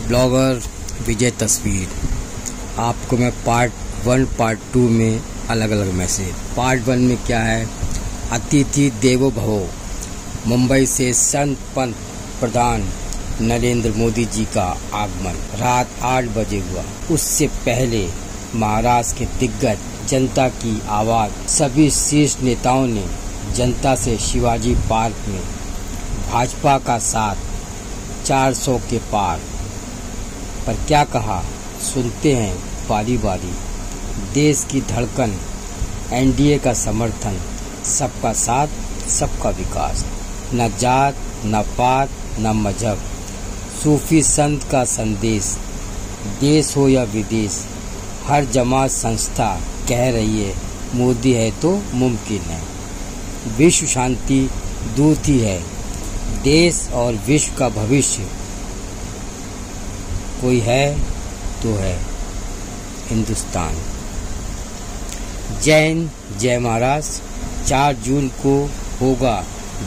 Blogger विजय तस्वीर। आपको मैं पार्ट 1 पार्ट 2 में अलग अलग मैसेज। पार्ट 1 में क्या है, अतिथि देवो भव, मुंबई से संत पंत प्रधान नरेंद्र मोदी जी का आगमन रात 8 बजे हुआ। उससे पहले महाराष्ट्र के दिग्गज जनता की आवाज, सभी शीर्ष नेताओं ने जनता से शिवाजी पार्क में भाजपा का साथ 400 के पार पर क्या कहा, सुनते हैं बारी बारी। देश की धड़कन, एनडीए का समर्थन, सबका साथ सबका विकास, न जात न पात न मजहब, सूफी संत का संदेश, देश हो या विदेश, हर जमात संस्था कह रही है मोदी है तो मुमकिन है। विश्व शांति दूत ही है, देश और विश्व का भविष्य कोई है तो है हिंदुस्तान। जय हिंद, जय महाराष्ट्र। 4 जून को होगा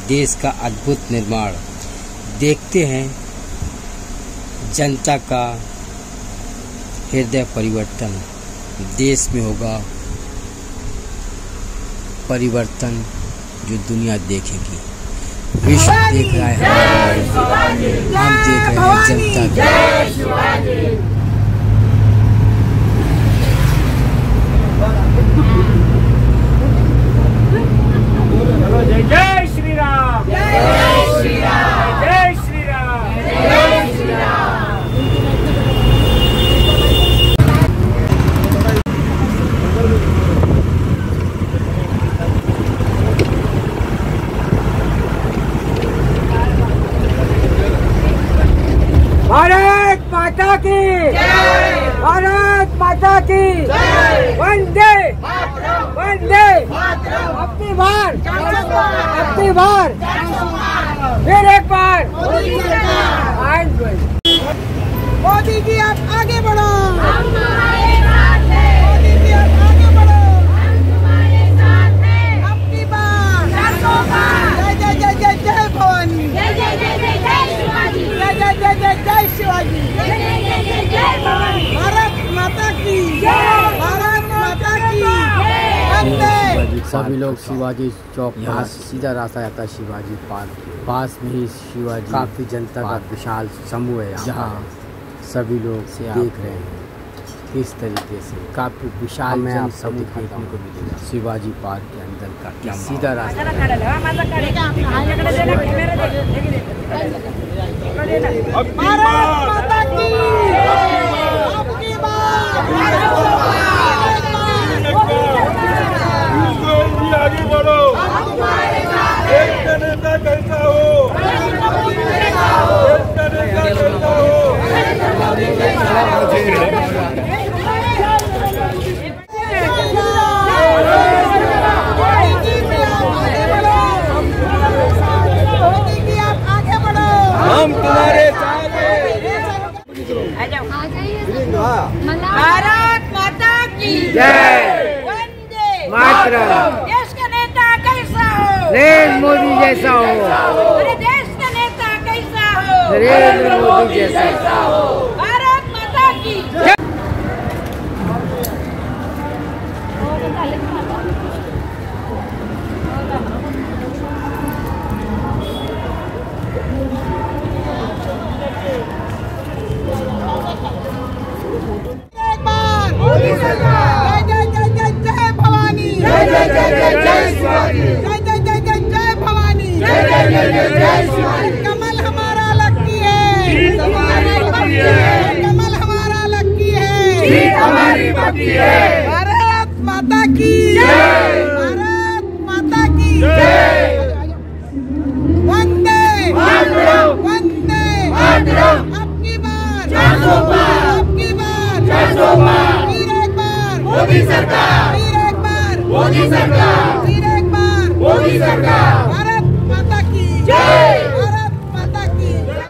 देश का अद्भुत निर्माण। देखते हैं जनता का हृदय परिवर्तन, देश में होगा परिवर्तन जो दुनिया देखेगी। विश्व देख रहा है, हम देख रहे हैं जनता की। जय श्री राम, जय श्री राम, जय श्री राम, जय श्री राम। भारत माता की जय, भारत माता की जय, वंदे वंदे, अपनी बार फिर एक बार मोदी जी आप आगे बढ़ो, हम तुम्हारे साथ हैं। मोदी जी आप आगे बढ़ो, हम तुम्हारे साथ हैं। अपनी बार 400 बार। जय जय जय जय जय भवानी, जय जय जय जय जय शिवाजी, जय जय जय जय जय शिवाजी, जय जय जय जय जय भवानी। भारत माता की जय, भारत माता की जय। सभी लोग शिवाजी चौक, यहाँ सीधा रास्ता जाता है शिवाजी पार्क। पास में ही शिवाजी, काफी जनता का विशाल समूह है जहाँ सभी लोग से देख रहे हैं किस तरीके से काफी विशाल जन समूह देखने को मिलेगा शिवाजी पार्क के अंदर का। क्या सीधा रास्ता आगे बढ़ो, देश का नेता कैसा हो, देश का नेता कैसा हो। हम तुम्हारे साथ हैं। भारत माता की जय, वंदे मातरम। देश का नेता कैसा हो, नरेंद्र मोदी जैसा हो, अरे देश का नेता कैसा हो, नरेंद्र मोदी जैसा हो। भारत माता की मोदी सरकार। जय जय जय जय जय भवानी, जय जय जय जय जय शिवाजी, जय जय जय जय जय भवानी, जय जय जय जय जय शिवाजी। कमल हमारा लकी है, जीत हमारी पक्की है, कमल हमारा लकी है, जीत हमारी पक्की है। भारत माता की जय, भारत माता की जय। वंदे मातरम, वंदे मातरम। अपनी बार 400 बार, अपनी बार 400 बार। मोदी सरकार, फिर एक बार मोदी सरकार, फिर एक बार मोदी सरकार। भारत माता की जय, भारत माता की जय।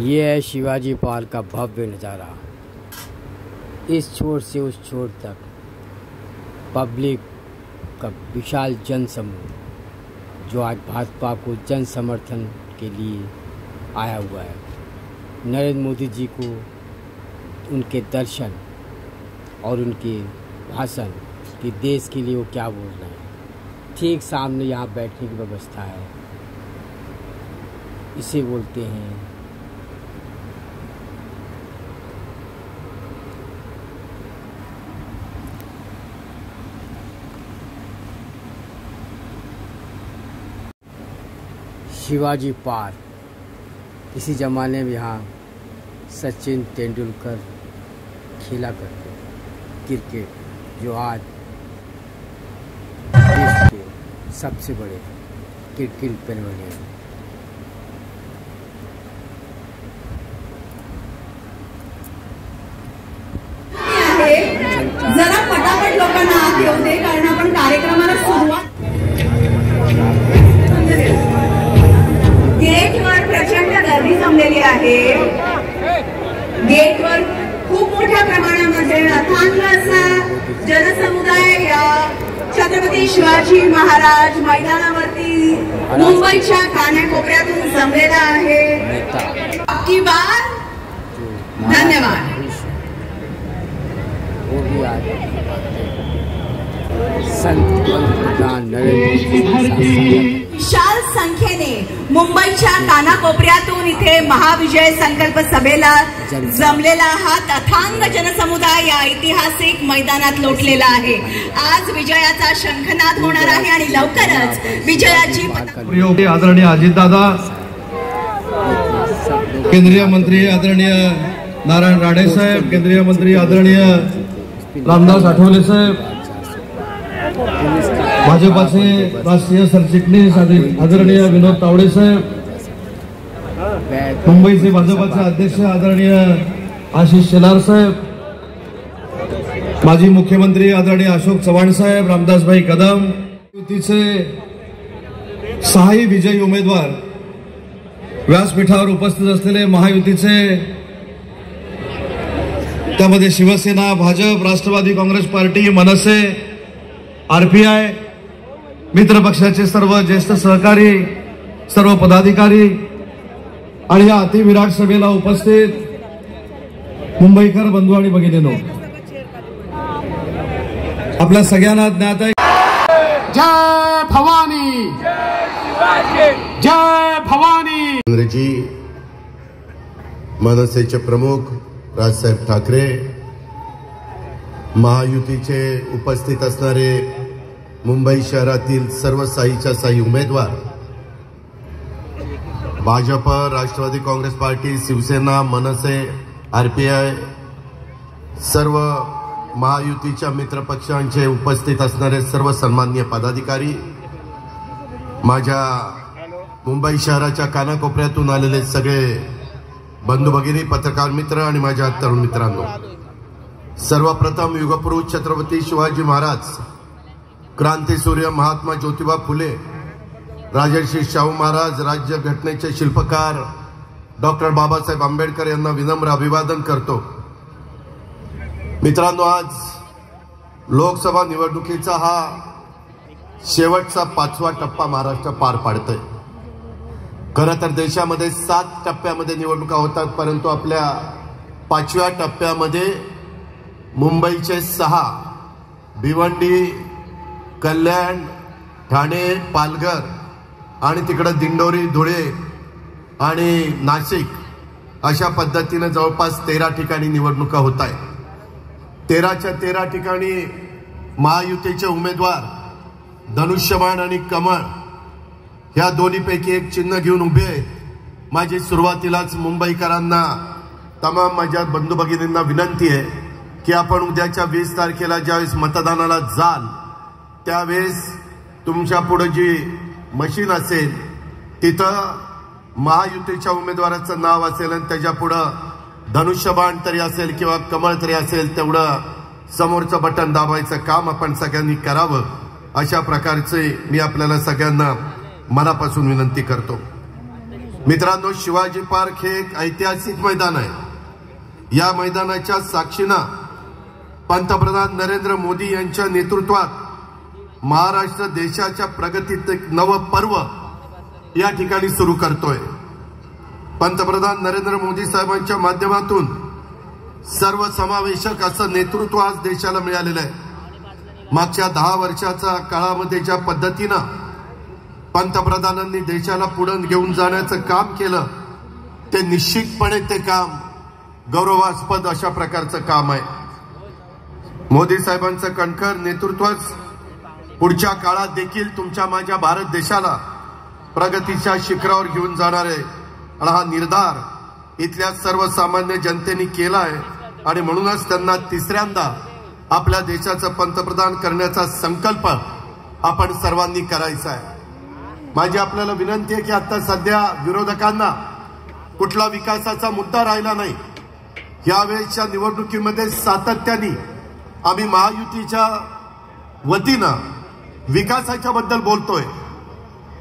ये है शिवाजी पार्क का भव्य नज़ारा। इस छोर से उस छोर तक पब्लिक का विशाल जन समूह जो आज भाजपा को जन समर्थन के लिए आया हुआ है। नरेंद्र मोदी जी को उनके दर्शन और उनके भाषण कि देश के लिए वो क्या बोल रहे हैं, ठीक सामने यहाँ बैठने की व्यवस्था है। इसे बोलते हैं शिवाजी पार्क। इसी ज़माने में यहाँ सचिन तेंदुलकर खेला करते क्रिकेट, जो आज देश के सबसे बड़े क्रिकेट प्लेयर बने हैं। जरा पटापट लोकांना आत येऊ दे, कारण आपण कार्यक्रमाला सुरुवात। गेटवर प्रचंड गर्दी जमलेली आहे। गेटवर खूप मोठ्या प्रमाणामध्ये अथांग असा जनसमुदाय या छत्रपती शिवाजी महाराज मैदानावरती मुंबईच्या कानाकोपऱ्यातून जमलेला आहे। अबकी बार धन्यवाद। वो भी आज संत पंतप्रधान नरेंद्र मोदी विशाल संख्येने मुंबईच्या कानाकोपऱ्यातून इथे महाविजय संकल्प सभेला जमलेला हा अथांग जनसमुदाय या ऐतिहासिक मैदानात लोटलेला आहे। आज विजयाचा शंखनाद होणार आहे आणि लवकरच विजयाची आदरणीय अजितदादा, केंद्रीय मंत्री आदरणीय नारायण राणे साहेब, केंद्रीय मंत्री आदरणीय रामदास आठवले साहेब, भाजपाचे राष्ट्रीय सरचिटणीस आदरणीय विनोद तावडे साहेब, मुंबईचे भाजपाचे अध्यक्ष आदरणीय आशिष शेलार साहेब, माजी मुख्यमंत्री आदरणीय अशोक चव्हाण साहेब, रामदासभाई कदम, युतीचे 6 विजयी उमेदवार, व्यासपीठावर उपस्थित असलेले महायुतीचे, त्यामध्ये शिवसेना, भाजप, राष्ट्रवादी काँग्रेस पार्टी, मनसे, आरपीआय, मित्र पक्षाचे सर्व ज्येष्ठ सहकारी, सर्व पदाधिकारी आणि या अतिविराट सभेला उपस्थित मुंबईकर बंधू आणि भगिनींनो, आपल्या सगळ्यांना ज्ञात आहे, जय भवानी, जय भवानी। इंग्रजी मनसेचे प्रमुख राजसाहेब ठाकरे, महायुतीचे उपस्थित असणारे मुंबई शहरातील सर्व साईच्या साई उमेदवार, भाजप, राष्ट्रवादी काँग्रेस पार्टी, शिवसेना, मनसे, आरपीआय, सर्व महायुतीच्या मित्रपक्षांचे उपस्थित असणारे सर्व सन्माननीय पदाधिकारी, माझ्या मुंबई शहराच्या कानाकोपऱ्यातून आलेले सगळे बंधू भगिनी, पत्रकार मित्र आणि माझ्या तरुण मित्रांनो, सर्वप्रथम युगपुरुष छत्रपती शिवाजी महाराज, क्रांतीसूर्य महात्मा ज्योतिबा फुले, राजर्षी शाहू महाराज, राज्य घटनेचे शिल्पकार डॉक्टर बाबासाहेब आंबेडकर यांना विनम्र अभिवादन करतो। मित्रांनो, आज लोकसभा निवडणुकीचा हा शेवटचा 5वा टप्पा महाराष्ट्र पार पाडतोय। खरं तर देशामध्ये 7 टप्प्यामध्ये निवडणुका होतात, परंतु आपल्या 5व्या टप्प्यामध्ये मुंबईचे 6, भिवंडी, कल्याण, ठाणे, पालघर आणि तिकडे दिंडोरी, धुळे आणि नाशिक अशा पद्धतीने जवळपास 13 ठिकाणी निवडणुका होत आहेत। 13च्या 13 ठिकाणी महायुतीचे उमेदवार धनुष्यबाण आणि कमळ ह्या दोन्हीपैकी एक चिन्ह घेऊन उभे आहेत। माझी सुरुवातीलाच मुंबईकरांना, तमाम माझ्या बंधू भगिनींना विनंती आहे की आपण उद्याच्या 20 तारखेला ज्यावेळेस मतदानाला जाल त्यावेळेस तुमच्या पुढे जी मशीन असेल तिथं महायुतीच्या उमेदवाराचं नाव असेल आणि त्याच्या पुढे धनुष्यबाण तरी असेल किंवा कमळ तरी असेल, तेवढं समोरचं बटन दाबायचं काम आपण सगळ्यांनी करावं, अशा प्रकारचे मी आपल्याला सगळ्यांना मनापासून विनंती करतो। मित्रांनो, शिवाजी पार्क हे एक ऐतिहासिक मैदान आहे। या मैदानाच्या साक्षीनं पंतप्रधान नरेंद्र मोदी यांच्या नेतृत्वात महाराष्ट्र देशाच्या प्रगतीत एक नवं पर्व या ठिकाणी सुरू करतोय। पंतप्रधान नरेंद्र मोदी साहेबांच्या माध्यमातून सर्वसमावेशक असं नेतृत्व आज देशाला मिळालेलं आहे। मागच्या 10 वर्षाच्या काळामध्ये ज्या पद्धतीनं पंतप्रधानांनी देशाला पुढे घेऊन जाण्याचं काम केलं ते निश्चितपणे ते काम गौरवास्पद अशा प्रकारचं काम आहे। मोदी साहेबांचं कणखर नेतृत्वच पुढच्या काळात देखील तुमच्या माझ्या भारत देशाला प्रगतीच्या शिखरावर घेऊन जाणार आहे आणि हा निर्धार इथल्या सर्वसामान्य जनतेने केला आहे आणि म्हणूनच त्यांना तिसऱ्यांदा आपल्या देशाचं पंतप्रधान करण्याचा संकल्प आपण सर्वांनी करायचा आहे। माझी आपल्याला विनंती आहे की आता सध्या विरोधकांना कुठला विकासाचा मुद्दा राहिला नाही। यावेळेच्या निवडणुकीमध्ये सातत्याने आम्ही महायुतीच्या वतीनं विकासाच्या बद्दल बोलतोय,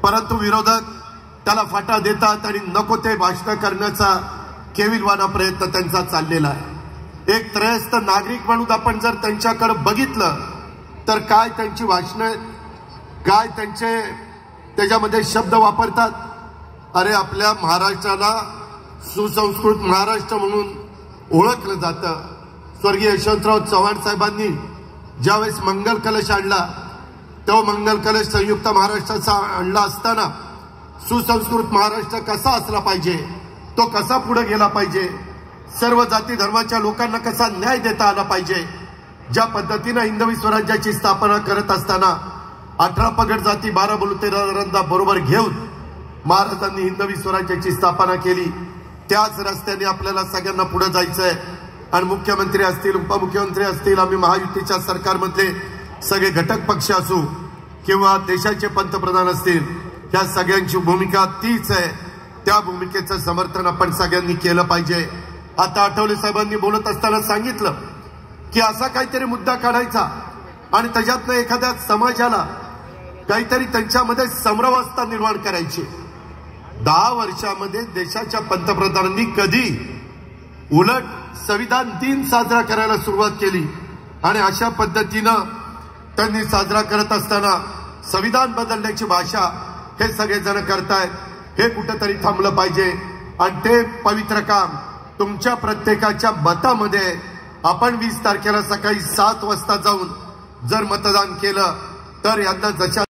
परंतु विरोधक त्याला फाटा देतात आणि नको ते भाषण करण्याचा केविलवाना प्रयत्न त्यांचा चाललेला आहे। एक त्रयस्थ नागरिक म्हणून आपण जर त्यांच्याकडे बघितलं तर काय त्यांची भाषणं, काय त्यांचे त्याच्यामध्ये शब्द वापरतात। अरे आपल्या महाराष्ट्राला सुसंस्कृत महाराष्ट्र म्हणून ओळखलं जातं। स्वर्गीय यशवंतराव चव्हाण साहेबांनी ज्यावेळेस मंगल कलश आणला तो मंगल कलश संयुक्त महाराष्ट्राचा आणला असताना सुसंस्कृत महाराष्ट्र कसा असला पाहिजे, तो कसा पुढे गेला पाहिजे, सर्व जाती धर्माच्या लोकांना कसा न्याय देता आला पाहिजे, ज्या पद्धतीने हिंदवी स्वराज्याची स्थापना करत असताना 18 पगड जाती 12 बलुतेदारांना बरोबर घेऊन महाराजांनी हिंदवी स्वराज्याची स्थापना केली। त्याच रस्त्याने आपल्याला सगळ्यांना पुढे जायचंय आणि मुख्यमंत्री असतील, उपमुख्यमंत्री असतील, आम्ही महायुतीच्या सरकारमधले सगळे घटक पक्ष असू किंवा देशाचे पंतप्रधान असतील, त्या सगळ्यांची भूमिका तीच आहे। त्या भूमिकेचं समर्थन आपण सगळ्यांनी केलं पाहिजे। आता आठवले साहेबांनी बोलत असताना सांगितलं की असा काहीतरी मुद्दा काढायचा आणि त्याच्यातनं एखाद्या समाजाला काहीतरी त्यांच्यामध्ये समरवस्था निर्माण करायची। 10 वर्षामध्ये देशाच्या पंतप्रधानांनी कधी उलट संविधान दिन साजरा करायला सुरुवात केली आणि अशा पद्धतीनं त्यांनी साजरा करत असताना संविधान बदलण्याची भाषा हे सगळेजण करतायत। हे कुठेतरी थांबलं पाहिजे आणि ते पवित्र काम तुमच्या प्रत्येकाच्या मतामध्ये आपण 20 तारखेला सकाळी 7 वाजता जाऊन जर मतदान केलं तर यंदा जशा